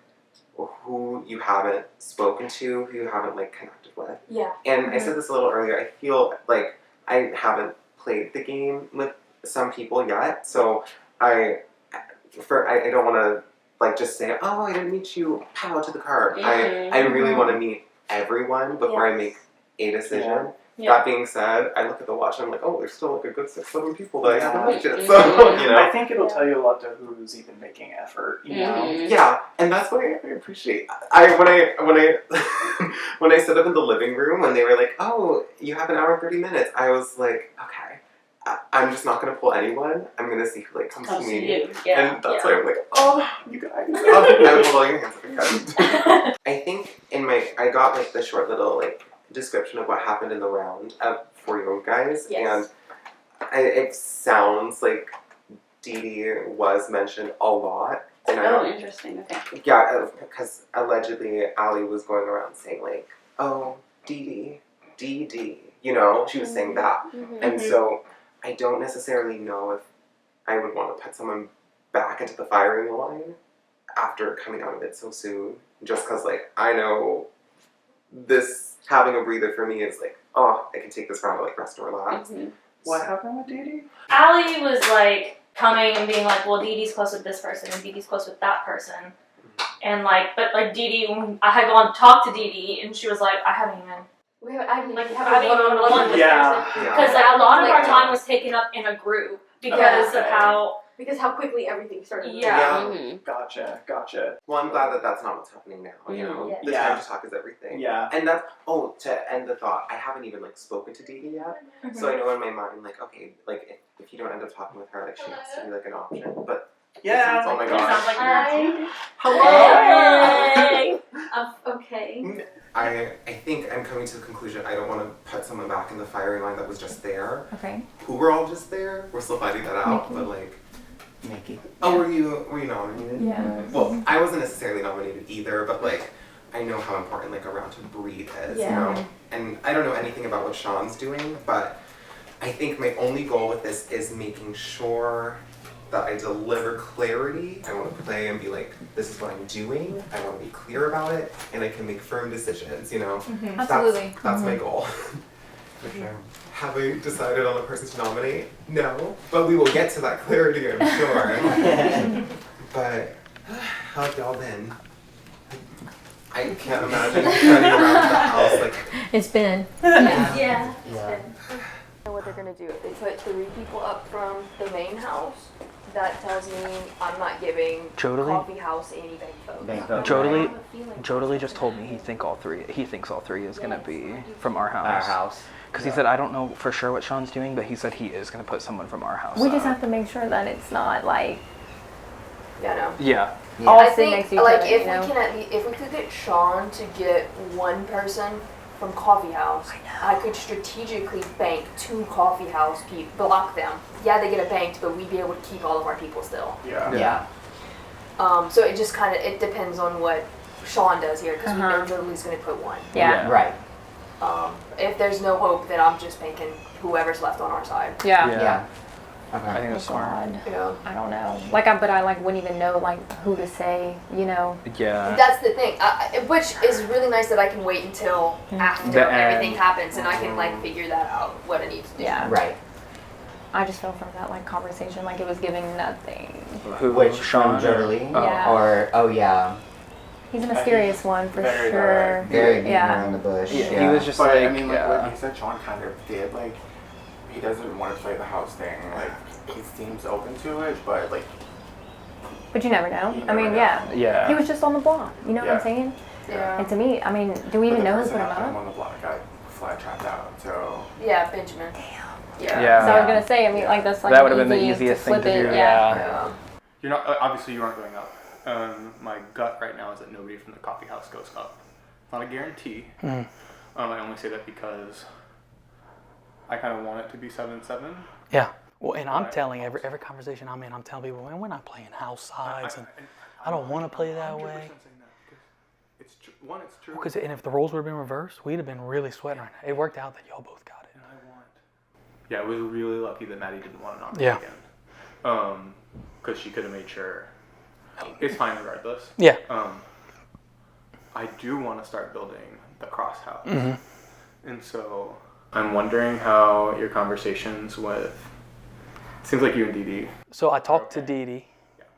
who you haven't spoken to, who you haven't like connected with. Yeah. And I said this a little earlier, I feel like I haven't played the game with some people yet, so I don't want to like just say, oh, I didn't meet you, pow, to the car. I really want to meet everyone before I make a decision. That being said, I look at the watch and I'm like, oh, there's still like a good 6-7 people that I haven't met yet. So, you know. I think it'll tell you a lot to who's even making effort, you know? Yeah, and that's what I appreciate. When I stood up in the living room when they were like, oh, you have an hour and 30 minutes, I was like, okay, I'm just not going to pull anyone. I'm going to see who like comes to me. And that's why I'm like, oh, you guys. I would hold all your hands if I could. I think I got like the short little like description of what happened in the round for you guys, and it sounds like Dee Dee was mentioned a lot. And interesting. Okay. Yeah, because allegedly Allie was going around saying like, oh, Dee Dee, you know, she was saying that, and so I don't necessarily know if I would want to put someone back into the firing line after coming out of it so soon, just because like I know this. Having a breather for me is like, oh, I can take this round to like rest and relax. What happened with Dee Dee? Allie was like coming and being like, well, Dee Dee's close with this person and Dee Dee's close with that person. And like, but like Dee Dee, when I had gone to talk to Dee Dee and she was like, I haven't even haven't one-on-one with this person. Because like a lot of our time was taken up in a group because of how quickly everything started. Gotcha. Well, I'm glad that that's not what's happening now. You know, the time to talk is everything. Yeah. And that's to end the thought. I haven't even like spoken to Dee Dee yet, so I know in my mind like, okay, like if you don't end up talking with her, like she has to be like an option. But oh my gosh. Sounds like hello. Okay. I think I'm coming to the conclusion I don't want to put someone back in the firing line that was just there. Okay. Who were all just there? We're still finding that out, but like. Nikki. Oh, were you nominated? Yeah. Well, I wasn't necessarily nominated either, but like, I know how important like a round to breathe is, you know? And I don't know anything about what Sean's doing, but I think my only goal with this is making sure that I deliver clarity. I want to play and be like, this is what I'm doing. I want to be clear about it, and I can make firm decisions, you know? Absolutely. That's my goal. For sure. Have I decided on a person to nominate? No, but we will get to that clarity, I'm sure. But how have y'all been? I can't imagine running around the house like. It's been. Yeah. What they're gonna do if they put 3 people up from the main house, that tells me I'm not giving coffee house any bank votes. Jodely just told me he thinks all three is gonna be from our house. Because he said, I don't know for sure what Sean's doing, but he said he is going to put someone from our house. We just have to make sure that it's not like. Yeah. All I sit think next to each like other, if we could get Sean to get one person from coffee house, I could strategically bank 2 coffee house people, block them. Yeah, they get a banked, but we'd be able to keep all of our people still. Yeah. So it just kind of it depends on what Sean does here because we know Jodelie's going to put 1. Right. If there's no hope, then I'm just banking whoever's left on our side. Yeah. Okay. I think that's smart. Yeah. I don't know. But I wouldn't even know who to say. You know. Yeah. That's the thing, which is really nice that I can wait until after everything happens and I can figure that out what I need to do. Yeah. Right. I just felt from that conversation it was giving nothing. Which Sean Jodely? Yeah. He's a mysterious one for sure. Very beaten around the bush. He was just I mean, what you said, Sean kind of did. He doesn't want to play the house thing. He seems open to it, but But you never know. Yeah. He was just on the block. You know what I'm saying? Yeah. And to me, do we even know who put him I'm up? on the block. I fly trapped out. So. Yeah, Benjamin. Damn. Yeah. So I was gonna say, that's that would have been the easiest thing to do. Yeah. You're not obviously you aren't going up. My gut right now is that nobody from the coffee house goes up. Not a guarantee. I only say that because I kind of want it to be 7-7. Yeah. Well, and I'm telling every conversation I'm in, I'm telling people, man, we're not playing house sides, and I don't want to play that way. It's true. Because and if the roles would have been reversed, we'd have been really sweating right now. It worked out that y'all both got it. Yeah, I was really lucky that Maddie didn't want to nominate again. Because she could have made sure. It's fine regardless. Yeah. I do want to start building the cross house. And so I'm wondering how your conversations with, it seems like you and Dee Dee. So I talked to Dee Dee,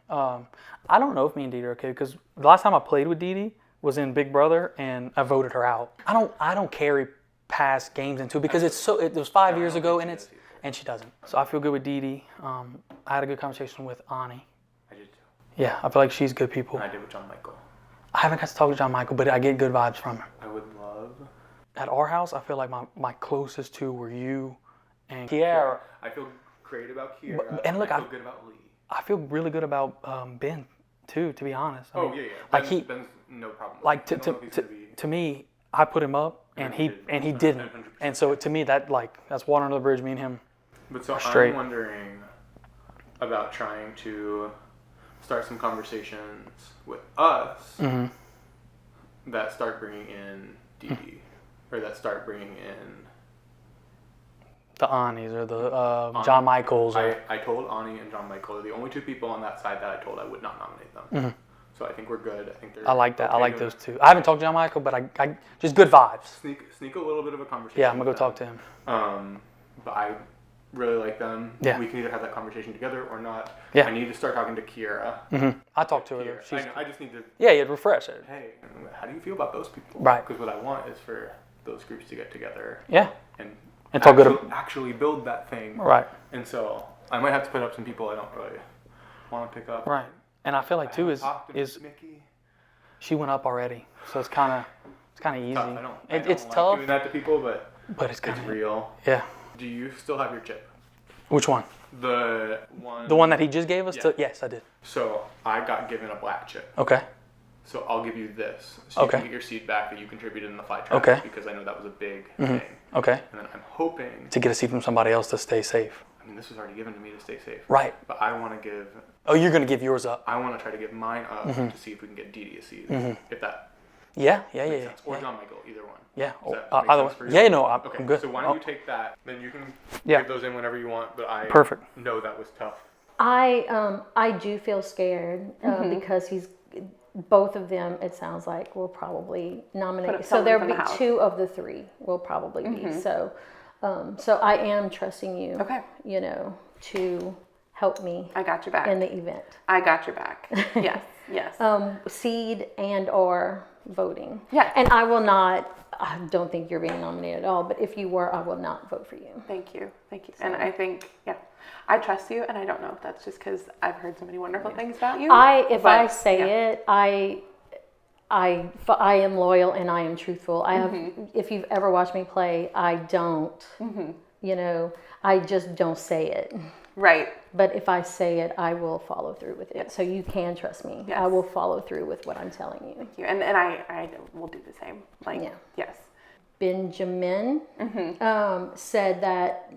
I don't know if me and Dee Dee are okay because the last time I played with Dee Dee was in Big Brother and I voted her out. I don't carry past games into it because it was 5 years ago and she doesn't. So I feel good with Dee Dee. I had a good conversation with Ani. I did too. Yeah, I feel like she's good people. And I did with John Michael. I haven't got to talk to John Michael, but I get good vibes from him. I would love. At our house, I feel like my closest two were you and Kiara. I feel great about Kiara. And look, I feel good about Lee. I feel really good about Ben too, to be honest. I mean, yeah. Like Ben's no problem. Like to me, I put him up and he didn't. 100%. And so to me that's water under the bridge. Me and him. But so straight. I'm wondering about trying to start some conversations with us that start bringing in Dee Dee, or that start bringing in the Anis or the John Michaels. I told Ani and John Michael are the only two people on that side that I told I would not nominate them. So I think we're good. I think they're. I like that. Okay I like those two. I haven't talked to John Michael, but I just good vibes. Sneak a little bit of a conversation. Yeah, I'm gonna go talk to him. But I really like them. Yeah. We can either have that conversation together or not. Yeah. I need to start talking to Kiera. I talked to her. I just need to. Yeah, you'd refresh it. Hey, how do you feel about those people? Right. Because what I want is for those groups to get together. Yeah. And talk good. Actually build that thing. Right. And so I might have to put up some people I don't really want to pick up. Right. And I feel like too is Mickey. She went up already, so it's kind of easy. Tough. It's like tough. Doing that to people, but it's real. Yeah. Do you still have your chip? Which one? The one. The one that he just gave us. Yeah. Yes, I did. So I got given a black chip. Okay. So I'll give you this, so you Okay. can get your seed back that you contributed in the fly trap. Okay. Because I know that was a big thing. Okay. And then I'm hoping to get a seed from somebody else to stay safe. I mean, this was already given to me to stay safe. Right. But I want to give. Oh, you're gonna give yours up. I want to try to give mine up to see if we can get Dee Dee a seed. If that. Yeah. Sense. Or John Michael, either one. Yeah. Does that make Either sense one. for you? Yeah. No, Okay. I'm good. So why don't you take that? Then you can Yeah. give those in whenever you want. But I Perfect. know that was tough. I do feel scared because both of them, it sounds like, will probably nominate. So there'll be two of the three will probably be. So I am trusting you. Okay. You know, to help me. I got your back in the event. I got your back. Yes. Yes. Seed and or voting. Yeah. And I will not. I don't think you're being nominated at all. But if you were, I will not vote for you. Thank you. Thank you. So. And I think, I trust you, and I don't know if that's just because I've heard so many wonderful things about you. If I say it, I am loyal and I am truthful. I have. If you've ever watched me play, I don't. You know, I just don't say it. Right. But if I say it, I will follow through with it. So you can trust me. Yes. I will follow through with what I'm telling you. Thank you. And I will do the same. Yes. Benjamin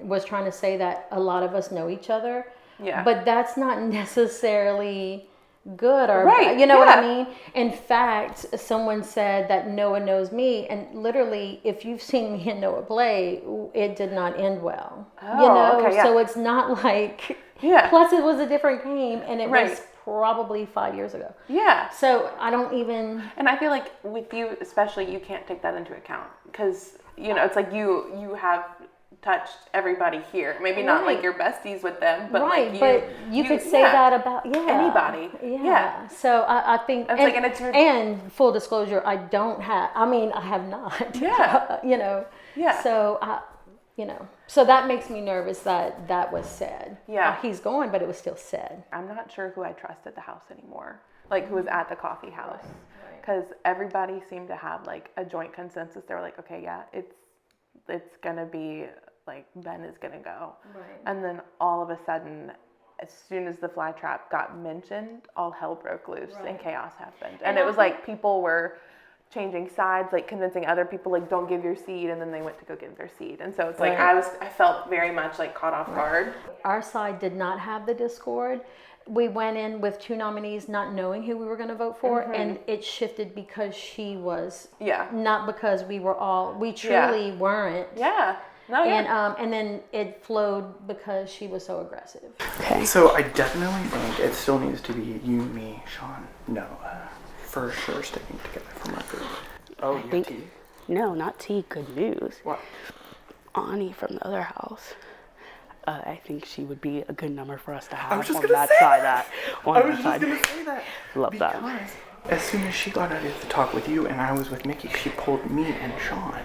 was trying to say that a lot of us know each other. Yeah. But that's not necessarily good or right. You know what I mean? In fact, someone said that Noah knows me, and literally, if you've seen me and Noah play, it did not end well. Oh, okay, yeah. So it's not like. Yeah. Plus, it was a different game, and it right. was probably 5 years ago. Yeah. So I don't even. And I feel like with you, especially, you can't take that into account because it's like you have touched everybody here. Maybe not like your besties with them, but right. like but you could say that about anybody. Yeah. So I think, it's and full disclosure, I don't have. I mean, I have not. Yeah. Yeah. So So that makes me nervous that was said. Yeah. He's going, but it was still said. I'm not sure who I trust at the house anymore. Like who was at the coffee house. Because everybody seemed to have like a joint consensus. They were like, okay, yeah, it's gonna be like Ben is gonna go. Right. And then all of a sudden, as soon as the fly trap got mentioned, all hell broke loose and chaos happened. And it was like people were changing sides, like convincing other people like don't give your seed, and then they went to go give their seed. And so it's like I felt very much like caught off guard. Our side did not have the discord. We went in with two nominees not knowing who we were going to vote for, and it shifted because she was not because we truly weren't. Yeah. No, and then it flowed because she was so aggressive. Okay. So I definitely think it still needs to be you, me, Sean, Noah, for sure sticking together from our group. Oh, I think T. No, not T. Good news. What? Ani from the other house. I think she would be a good number for us to have I was just on gonna that say side. that. On I that was just side. gonna say that. Love because that. as soon as she got out of the talk with you and I was with Mickey, she pulled me and Sean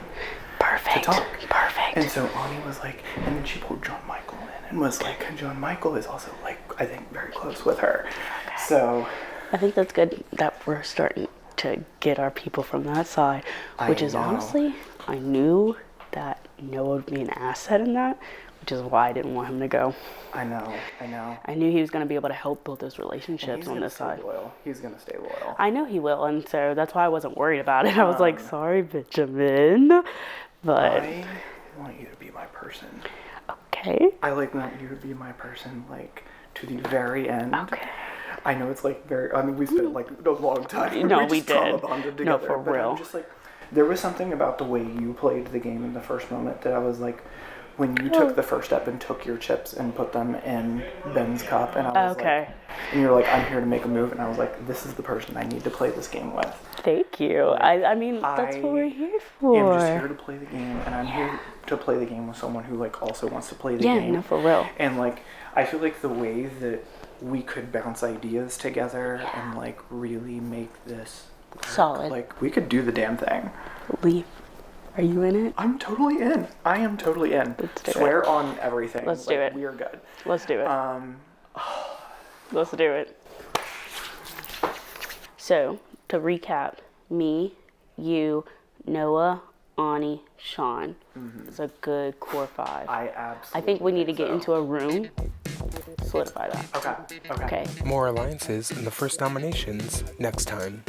Perfect. to talk. Perfect. And so Ani was like, and then she pulled John Michael in and was like, John Michael is also like, I think very close with her. Okay. So I think that's good that we're starting to get our people from that side, which is honestly, I knew that Noah would be an asset in that, which is why I didn't want him to go. I know. I knew he was going to be able to help build those relationships on this side. He's going to stay loyal. I know he will, and so that's why I wasn't worried about it. I was like, sorry, Benjamin, but I want you to be my person. Okay. I like want you to be my person, like, to the very end. Okay. I know it's like very, I mean, we spent like a long time. No, we did. trauma bonded together. No, for but real. I'm just like, there was something about the way you played the game in the first moment that I was like, when you took the first step and took your chips and put them in Ben's cup, and I was like, and you're like, I'm here to make a move, and I was like, this is the person I need to play this game with. Thank you. Like, I mean, that's what we're here for. I'm just here to play the game, and I'm here to play the game with someone who like also wants to play the game. Yeah, no, for real. And like, I feel like the way that we could bounce ideas together and like really make this work, solid. Like, we could do the damn thing. Leaf. Are you in it? I'm totally in. I am totally in. Let's do Swear it. on everything. Let's do it. We are good. Let's do it. Let's do it. So, to recap, me, you, Noah, Ani, Sean. It's a good core 5. I absolutely I think we need to get into a room, solidify that. Okay. Okay. More alliances in the first nominations next time.